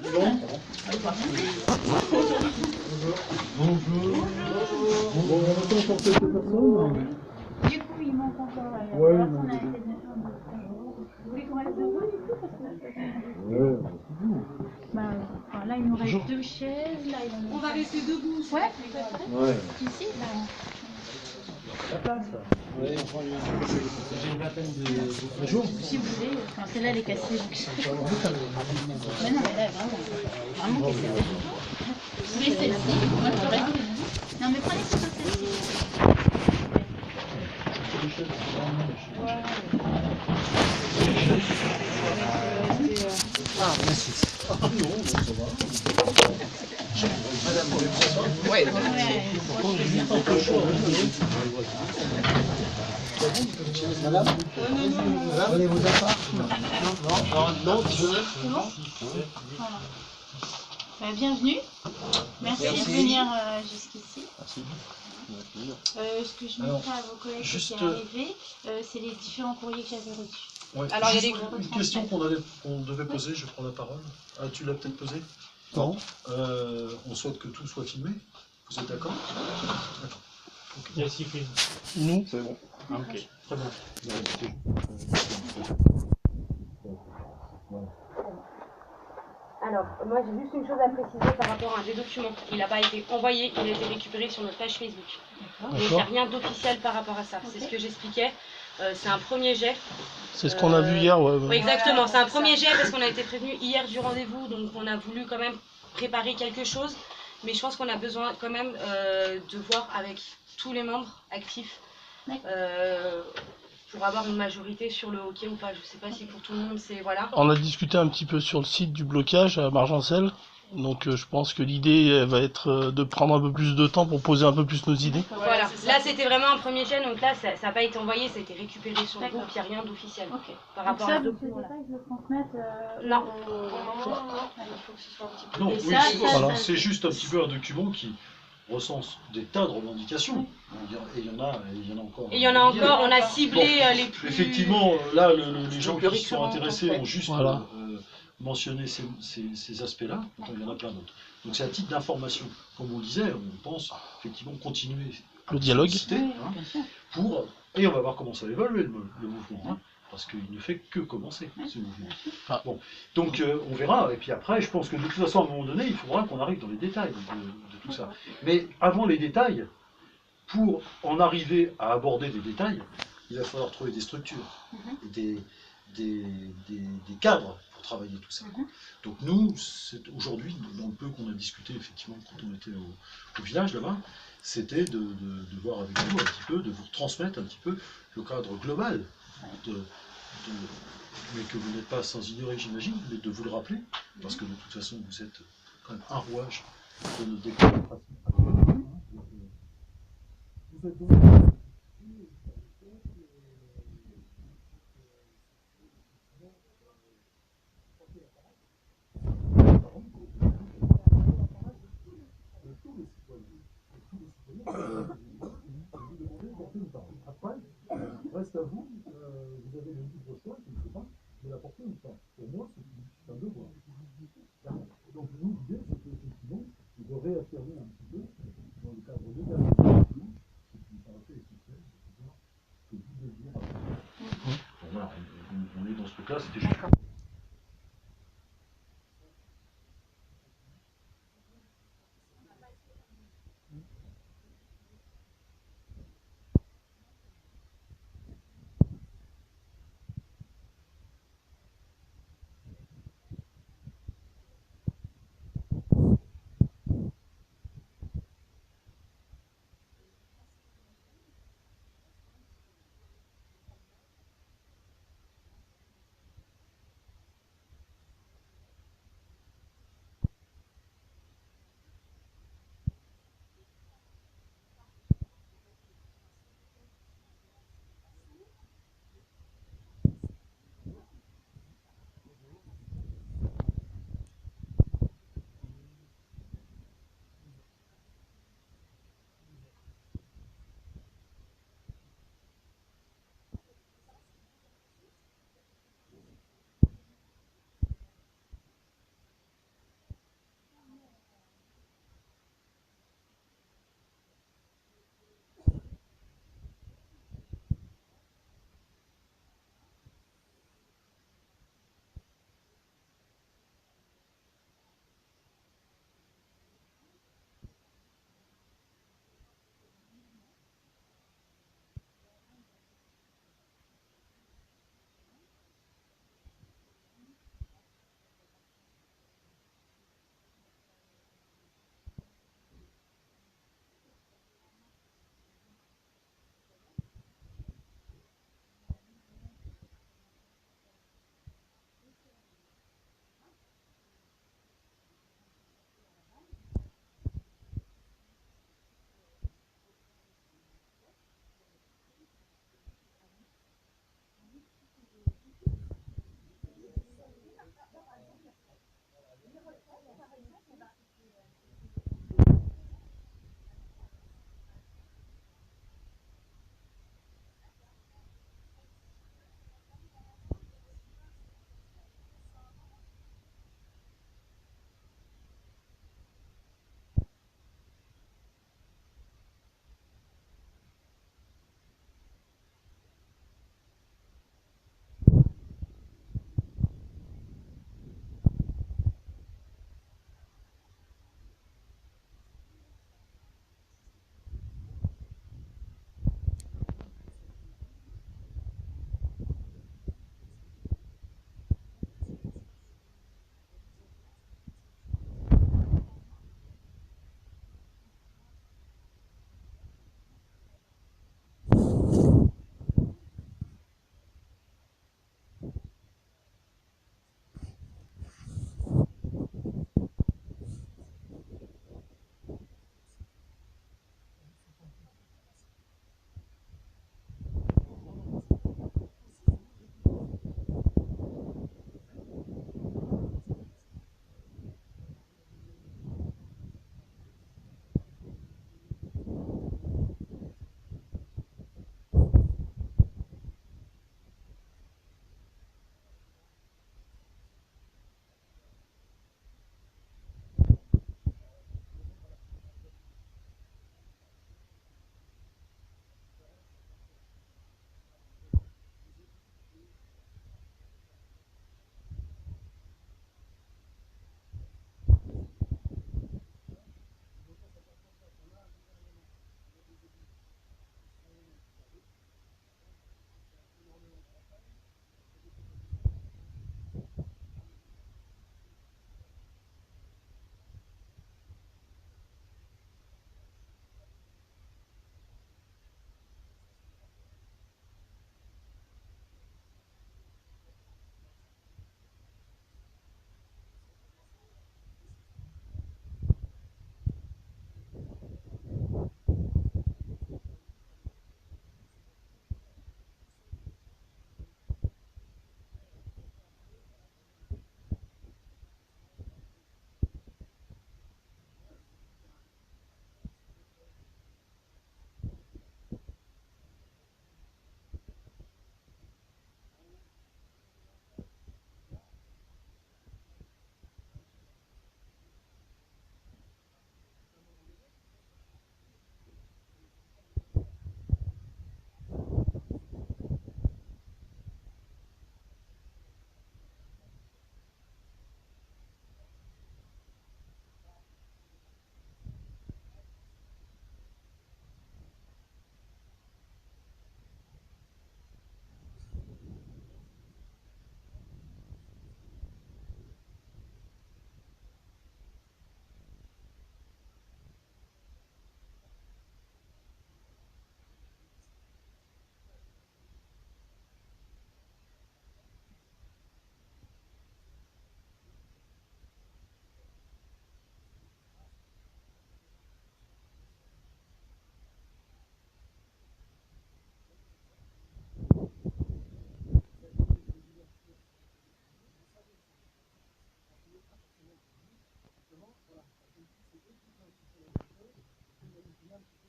Bonjour. Bonjour. Bon, on attend encore quelques personnes. Du coup, il manque encore. Ouais, on non, a été de faire Vous voulez qu'on reste debout du coup parce que... Ouais. Bah, enfin, là, il nous reste deux chaises. Là, il en On va rester debout. Ouais. Ouais. Ici, là. La place. Ouais, enfin, j'ai une vingtaine de jours. Si vous voulez. Enfin, celle-là, elle est cassée. Donc... mais non, mais là, vraiment cassée. Vous voulez celle-ci? Moi, je reste. Non, mais prenez plutôt celle-ci. Ah, merci. Ah non, ça va. Madame, vous voulez s'asseoir? Oui. Madame, prenez vos affaires. Non, C'est bon? Voilà. Bienvenue. Merci de venir jusqu'ici. Ce que je mettrai à vos collègues qui sont arrivés, c'est les différents courriers que j'avais reçus. Ouais. Alors, il y a une question qu'on devait poser, je prends la parole. Ah, tu l'as peut-être posée? non. On souhaite que tout soit filmé. Vous êtes d'accord? D'accord. Qui a sifflé? Nous, c'est bon. Ah, ok. Très bien. Alors, moi j'ai juste une chose à préciser par rapport à un des documents. Il n'a pas été envoyé, il a été récupéré sur notre page Facebook. Donc il n'y a rien d'officiel par rapport à ça. C'est ce que j'expliquais. C'est un premier jet. C'est ce qu'on a vu hier, ouais. Oui, exactement. C'est un premier jet parce qu'on a été prévenu hier du rendez-vous. Donc on a voulu quand même préparer quelque chose. Mais je pense qu'on a besoin quand même de voir avec tous les membres actifs. Pour avoir une majorité sur le hockey ou pas. Je sais pas si pour tout le monde c'est voilà. On a discuté un petit peu sur le site du blocage à Margencel. Donc je pense que l'idée va être de prendre un peu plus de temps pour poser un peu plus nos idées. Voilà, là c'était vraiment un premier jet, donc là ça n'a pas été envoyé, ça a été récupéré sur le groupe, il n'y a rien d'officiel. Par rapport ça, à vous ne souhaitez pas que je le transmette non. Il faut que ce soit un petit peu... Non, Et oui, ça, c'est juste un petit peu un document qui recense des tas de revendications. Et il y en a encore. Et il y en a encore, on a ciblé les plus... Effectivement, là, les gens qui sont intéressés ont juste mentionné ces aspects-là, il y en a plein d'autres. Donc c'est à titre d'information. Comme on le disait, on pense effectivement continuer Le dialogue. Et on va voir comment ça va évoluer le mouvement. Hein, parce qu'il ne fait que commencer, ce mouvement. Bon, donc on verra, et puis après, je pense que de toute façon, à un moment donné, il faudra qu'on arrive dans les détails de tout ça. Mais avant les détails, pour en arriver à aborder des détails, il va falloir trouver des structures, des cadres pour travailler tout ça. Donc nous, aujourd'hui, dans le peu qu'on a discuté effectivement quand on était au village là-bas, c'était de voir avec vous un petit peu, de vous transmettre un petit peu le cadre global, mais que vous n'êtes pas sans ignorer, j'imagine, mais de vous le rappeler, parce que de toute façon, vous êtes quand même un rouage de notre démocratie. Vous êtes donc... Après, reste à vous, vous avez le libre choix, je ne sais pas, de la porter ou pas. Pour moi, c'est un devoir. Donc nous, l'idée, c'est effectivement de réaffirmer un petit peu, dans le cadre légal, ce qui me paraissait essentiel, de pouvoir que vous deviez rappeler. Bon, voilà, on est dans ce truc-là, c'était juste...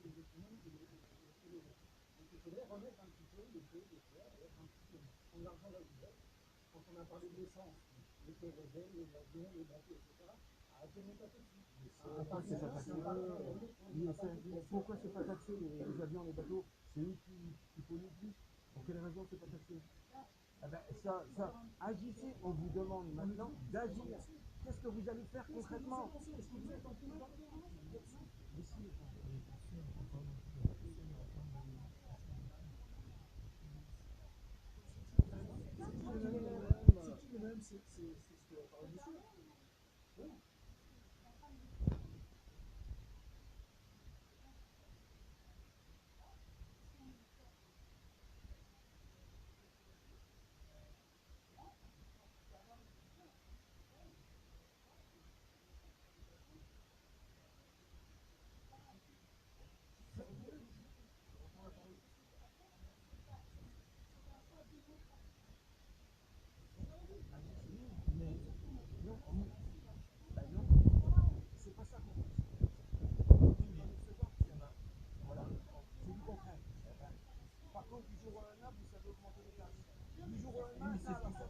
il faudrait remettre un petit peu les choses, un petit peu. En argent d'azurette, quand on a parlé de l'essence, les kérosènes, les avions, les bateaux, etc., arrêtez de mettre tout de suite. Pourquoi c'est pas taxé? Pourquoi c'est pas taxé les avions, les bateaux? C'est eux qui polluent le plus. Pour quelle raison c'est pas taxé? Ah ben, ça, agissez, on vous demande maintenant d'agir. Qu'est-ce que vous allez faire concrètement? C'est ce que parle monsieur. C'est pas ça qu'on veut. Voilà, c'est du concret. Par contre, du jour au lendemain, vous savez augmenter les tarifs. Du jour au lendemain, ça va tout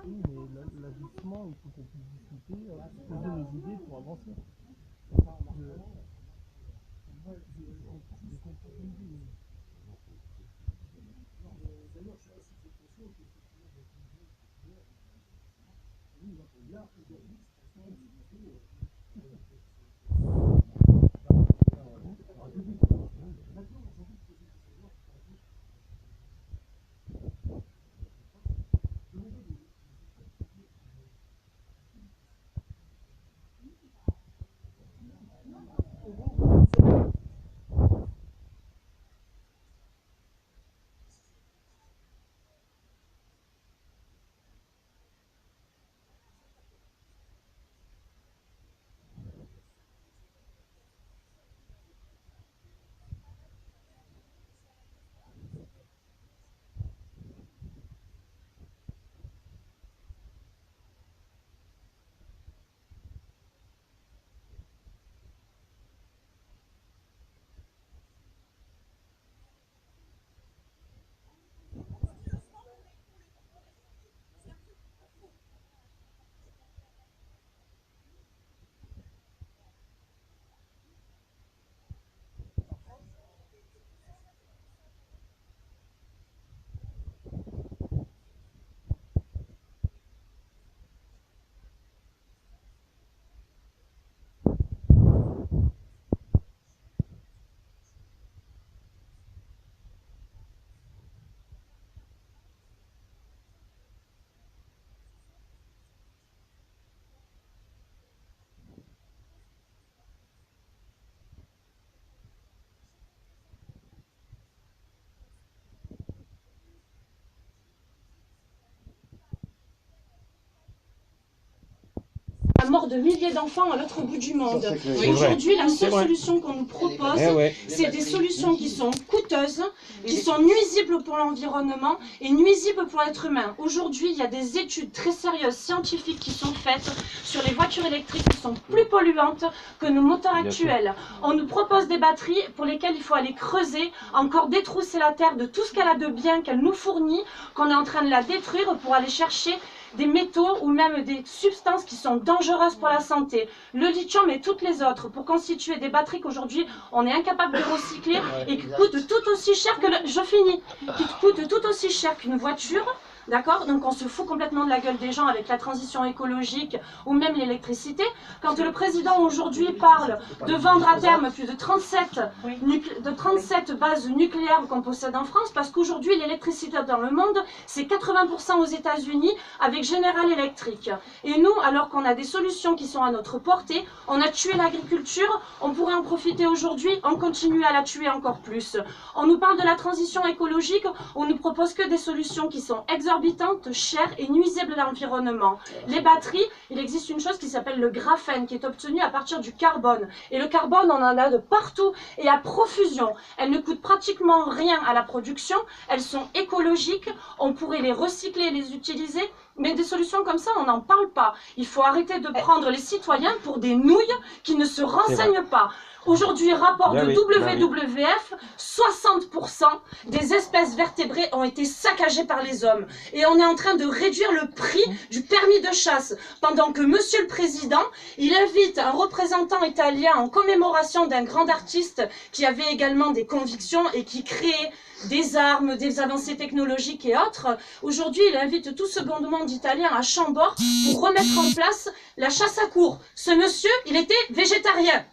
Oui, mais l'ajustement, il faut qu'on puisse discuter, poser nos idées pour avancer. La mort de milliers d'enfants à l'autre bout du monde. Aujourd'hui, la seule solution qu'on nous propose, c'est des solutions qui sont coûteuses, qui sont nuisibles pour l'environnement et nuisibles pour l'être humain. Aujourd'hui, il y a des études très sérieuses, scientifiques, qui sont faites sur les voitures électriques qui sont plus polluantes que nos moteurs actuels. On nous propose des batteries pour lesquelles il faut aller creuser, encore détrousser la terre de tout ce qu'elle a de bien, qu'elle nous fournit, qu'on est en train de la détruire pour aller chercher des métaux ou même des substances qui sont dangereuses pour la santé. Le lithium et toutes les autres pour constituer des batteries qu'aujourd'hui on est incapable de recycler et qui coûtent tout aussi cher que qui coûtent tout aussi cher qu'une voiture. D'accord? Donc on se fout complètement de la gueule des gens avec la transition écologique ou même l'électricité. Quand le président aujourd'hui parle de vendre à terme plus de 37 bases nucléaires qu'on possède en France, parce qu'aujourd'hui l'électricité dans le monde, c'est 80% aux États-Unis avec General Electric. Et nous, alors qu'on a des solutions qui sont à notre portée, on a tué l'agriculture, on pourrait en profiter aujourd'hui, on continue à la tuer encore plus. On nous parle de la transition écologique, on nous propose que des solutions qui sont exorbitantes, chères et nuisibles à l'environnement. Les batteries, il existe une chose qui s'appelle le graphène, qui est obtenu à partir du carbone. Et le carbone, on en a de partout et à profusion. Elles ne coûtent pratiquement rien à la production, elles sont écologiques, on pourrait les recycler et les utiliser. Mais des solutions comme ça, on n'en parle pas. Il faut arrêter de prendre les citoyens pour des nouilles qui ne se renseignent pas. Aujourd'hui, rapport de WWF, 60% des espèces vertébrées ont été saccagées par les hommes. Et on est en train de réduire le prix du permis de chasse. Pendant que Monsieur le Président, il invite un représentant italien en commémoration d'un grand artiste qui avait également des convictions et qui créait des armes, des avancées technologiques et autres. Aujourd'hui, il invite tout ce bon monde italien à Chambord pour remettre en place la chasse à courre. Ce monsieur, il était végétarien.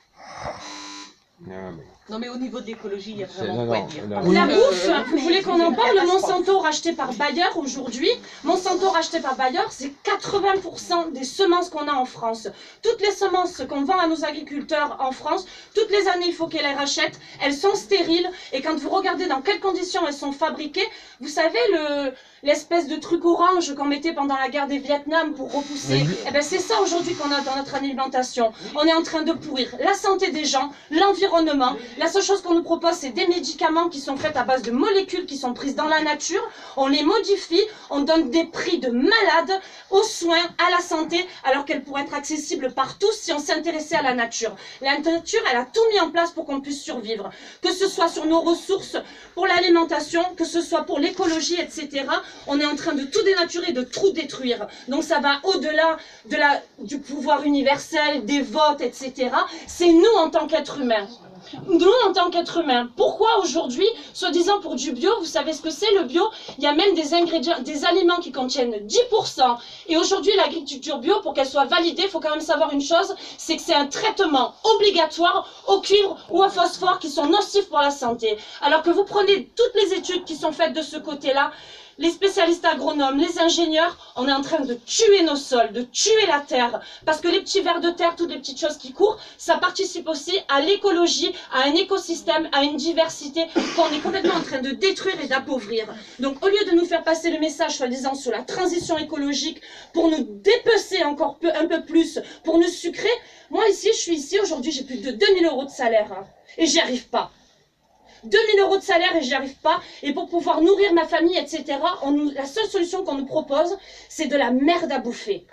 Non mais au niveau de l'écologie, il y a vraiment quoi dire. La bouffe, vous voulez qu'on en parle? Le Monsanto racheté par Bayer aujourd'hui, Monsanto racheté par Bayer, c'est 80% des semences qu'on a en France. Toutes les semences qu'on vend à nos agriculteurs en France, toutes les années il faut qu'elles les rachètent, elles sont stériles et quand vous regardez dans quelles conditions elles sont fabriquées, vous savez l'espèce de truc orange qu'on mettait pendant la guerre des Vietnam pour repousser, eh ben c'est ça aujourd'hui qu'on a dans notre alimentation. On est en train de pourrir la santé des gens, l'environnement. La seule chose qu'on nous propose, c'est des médicaments qui sont faits à base de molécules qui sont prises dans la nature. On les modifie, on donne des prix de malades aux soins, à la santé, alors qu'elle pourrait être accessible par tous si on s'intéressait à la nature. La nature, elle a tout mis en place pour qu'on puisse survivre. Que ce soit sur nos ressources, pour l'alimentation, que ce soit pour l'écologie, etc. On est en train de tout dénaturer, de tout détruire. Donc ça va au-delà du pouvoir universel, des votes, etc. C'est nous en tant qu'êtres humains. Nous, en tant qu'êtres humains, pourquoi aujourd'hui, soi-disant pour du bio, vous savez ce que c'est le bio? Il y a même des ingrédients, des aliments qui contiennent 10%. Et aujourd'hui, l'agriculture bio, pour qu'elle soit validée, il faut quand même savoir une chose, c'est que c'est un traitement obligatoire au cuivre ou au phosphore qui sont nocifs pour la santé. Alors que vous prenez toutes les études qui sont faites de ce côté-là, les spécialistes agronomes, les ingénieurs, on est en train de tuer nos sols, de tuer la terre. Parce que les petits vers de terre, toutes les petites choses qui courent, ça participe aussi à l'écologie, à un écosystème, à une diversité qu'on est complètement en train de détruire et d'appauvrir. Donc au lieu de nous faire passer le message, soi-disant, sur la transition écologique, pour nous dépecer encore un peu plus, pour nous sucrer, moi ici, je suis ici, aujourd'hui, j'ai plus de 2000 € de salaire. Hein, et j'y arrive pas. 2000 € de salaire et j'y arrive pas, et pour pouvoir nourrir ma famille, etc., la seule solution qu'on nous propose, c'est de la merde à bouffer.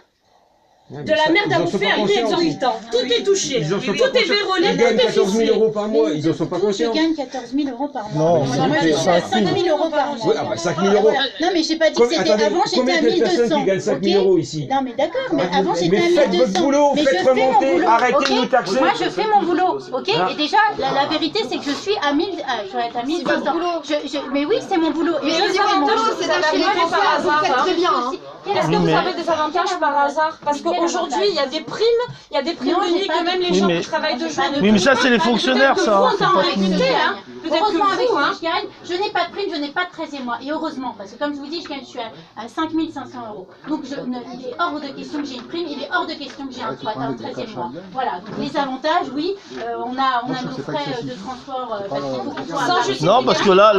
De la merde à bouffer à un prix exorbitant. Tout est touché, tout est vérolé, ils gagnent 14 000 € par mois, ils en sont pas conscients. Je gagne 14 000 € par mois. Non, moi je suis à 5 000 € par mois. Oui, ah bah 5 000 €. Non mais j'ai pas dit que c'était avant, j'étais à 1200. Combien de personnes qui gagnent 5 000 € ici? Non mais d'accord, mais avant j'étais à 1200. Mais faites votre boulot, mais faites remonter, arrêtez de nous taxer. Moi je fais mon boulot, ok. Et déjà la vérité c'est que je suis à 1000, je vais être à 1200. Mais oui c'est mon boulot. Mais les avantages, c'est d'acheter par hasard. Très bien. Est-ce que vous avez des avantages par hasard? Parce qu'aujourd'hui, il y a des primes, uniques, que même les gens qui travaillent de jour. Oui, mais ça, c'est les fonctionnaires, ça. Heureusement, avec ce que je gagne, je n'ai pas de prime, je n'ai pas de 13e mois. Et heureusement, parce que comme je vous dis, je suis à 5 500 €. Donc il est hors de question que j'ai une prime, il est hors de question que j'ai un 13e mois. Voilà, donc les avantages, oui, on a nos frais de transport, parce qu'il faut qu'on soit... Non, parce que là...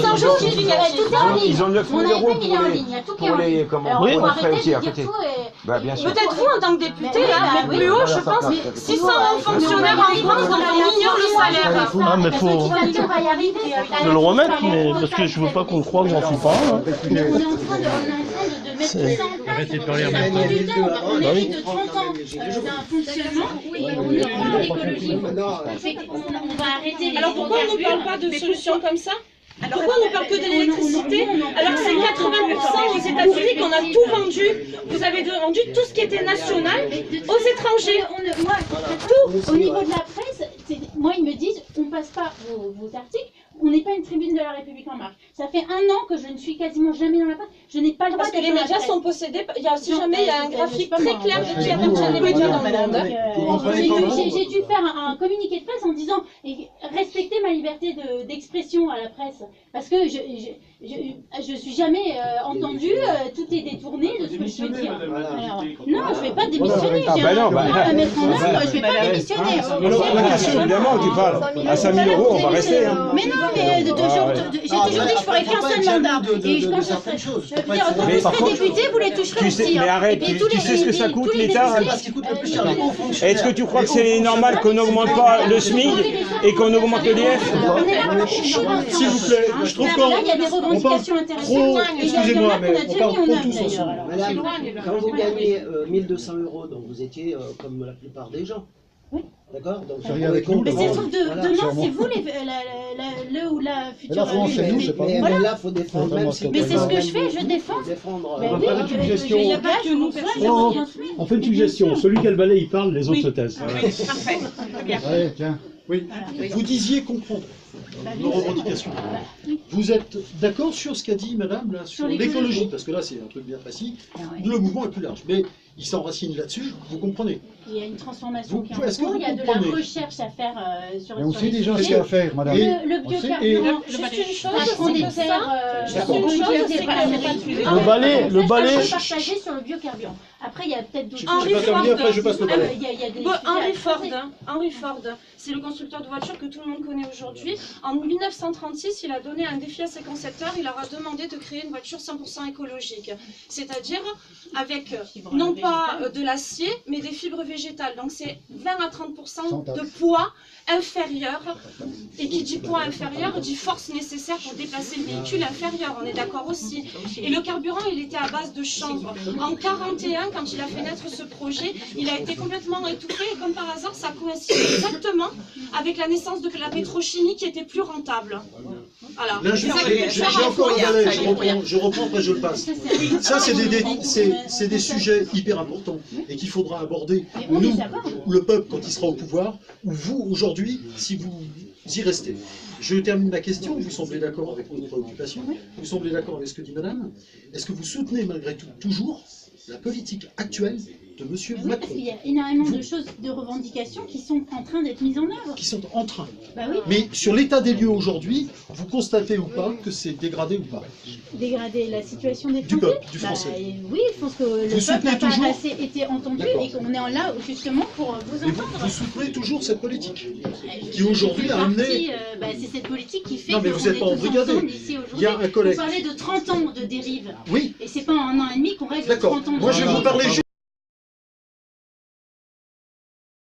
Sans justification. Tout est en ligne. Ils ont 9 000 Mon € AFM, il est en ligne, il y a tout qui est en ligne. Alors, Oui. on va arrêter de dire Arrêtez. tout et... Bah bien sûr. Peut-être vous en tant que député, mais plus haut, je pense, 600 fonctionnaires en France dont on ignore le salaire. Ah, mais faut On va y arriver. le remettre, mais parce que je veux pas qu'on croie que j'en suis pas un. Hein. Mais on est en train de mettre tout ça en place. Arrêtez de parler en Ça même prend temps. du temps. On hérite de 30 ans d'un fonctionnement et on est en l'écologie. On va arrêter les... Alors pourquoi on ne parle pas de solutions comme ça? Pourquoi on ne parle que de l'électricité alors que c'est 80% aux États-Unis qu'on a tout vendu? Vous avez vendu tout ce qui était national aux étrangers. Moi, tout au niveau de la presse, moi ils me disent on passe pas vos articles, on n'est pas une tribune de la République en marche. Ça fait 1 an que je ne suis quasiment jamais dans la presse. Je n'ai pas le droit Parce que d'être les dans la médias presse. sont possédés, il y a, si Non, jamais il y a un graphique pas très moi. clair de qui J'ai appartient les médias dans le monde. J'ai dû faire un communiqué de presse en disant respectez ma liberté d'expression à la presse. Parce que je suis jamais entendue, tout est détourné de ce que je peux dire. Alors, non, je ne vais pas démissionner. Ah bah non, bah, à mettre en œuvre, je ne vais pas démissionner. la question, évidemment, tu parles. À 5 000 euros, on va rester. Hein. Mais non, mais j'ai toujours dit que je ferais qu'un seul mandat. Et je pense que je veux dire, quand vous serez député, vous les toucherez aussi. Mais arrête, tu sais ce que ça coûte l'État? Est-ce que tu crois que c'est normal qu'on n'augmente pas le SMIC et qu'on augmente l'IF? S'il vous plaît, je trouve qu'on il y a des revendications intéressantes. excusez-moi, mais on parle trop tous d'ailleurs. ensemble. Madame, quand vous gagnez 1200 euros, donc vous étiez comme la plupart des gens. Oui. D'accord. Donc, C'est rien avec nous, Mais le c'est monde. sauf demain, c'est vous le ou la future. la France, c'est nous, c'est pas mais vous. là, il faut défendre. Même si Mais c'est ce que je fais, je défends. Défendre. Mais On va oui, faire une suggestion. il n'y a pas que nous, Non, on fait une suggestion. Celui qui a le balai, il parle, les autres se taisent. Parfait, très bien. Allez, tiens. Oui, vous disiez comprendre nos revendications. Vous êtes d'accord sur ce qu'a dit madame là, sur l'écologie? Parce que là, c'est un truc bien précis. Le mouvement est plus large. Mais il s'enracine là-dessus, vous comprenez? Il y a une transformation qui est en est-ce que cours, vous il y a de la comprenez? recherche à faire sur Mais on sur sait les déjà ce sujets. qu'il y a à faire, madame. Le biocarburant, Juste une chose, prendre des c'est que terres, juste une chose, c'est que Le balai. partagé sur le biocarburant. Après, il y a peut-être d'autres Je vais pas terminer, après je passe le balai. Il y a des Henry Ford, c'est le constructeur de voitures que tout le monde connaît aujourd'hui. En 1936, il a donné un défi à ses concepteurs, il leur a demandé de créer une voiture 100% écologique. C'est-à-dire avec non pas de l'acier, mais des fibres végétales. Donc c'est 20 à 30% de poids inférieur. Et qui dit poids inférieur, dit force nécessaire pour déplacer le véhicule inférieur. On est d'accord aussi. Et le carburant, il était à base de chanvre. En 41, quand il a fait naître ce projet, il a été complètement étouffé. Et comme par hasard, ça coïncide exactement avec la naissance de la pétrochimie qui était plus rentable. Voilà. Là, j'ai encore un balai, je reprends, après je le passe. Ça, c'est des sujets hyper importants et qu'il faudra aborder, nous, le peuple, quand il sera au pouvoir, ou vous, aujourd'hui, si vous y restez. Je termine ma question, vous semblez d'accord avec nos préoccupations, vous semblez d'accord avec ce que dit madame. Est-ce que vous soutenez malgré tout toujours la politique actuelle de M. Oui, Macron? parce qu'il y a énormément de choses, de revendications qui sont en train d'être mises en œuvre. Qui sont en train. Bah oui. Mais sur l'état des lieux aujourd'hui, vous constatez ou pas que c'est dégradé ou pas? Dégrader la situation des Du Français. peuple, du Français. Oui, je pense que le peuple n'a pas assez été entendu et qu'on est là justement pour vous Mais entendre. vous soutenez toujours cette politique qui aujourd'hui a amené... c'est cette politique qui fait Non, mais qu'on vous êtes est pas tous embrigadés. ensemble ici aujourd'hui. Il y a un collègue. Vous parlez de 30 ans de dérive. Oui. Et c'est pas en 1 an et demi qu'on règle D'accord. 30 ans de Moi, je vais vous dérive. parler juste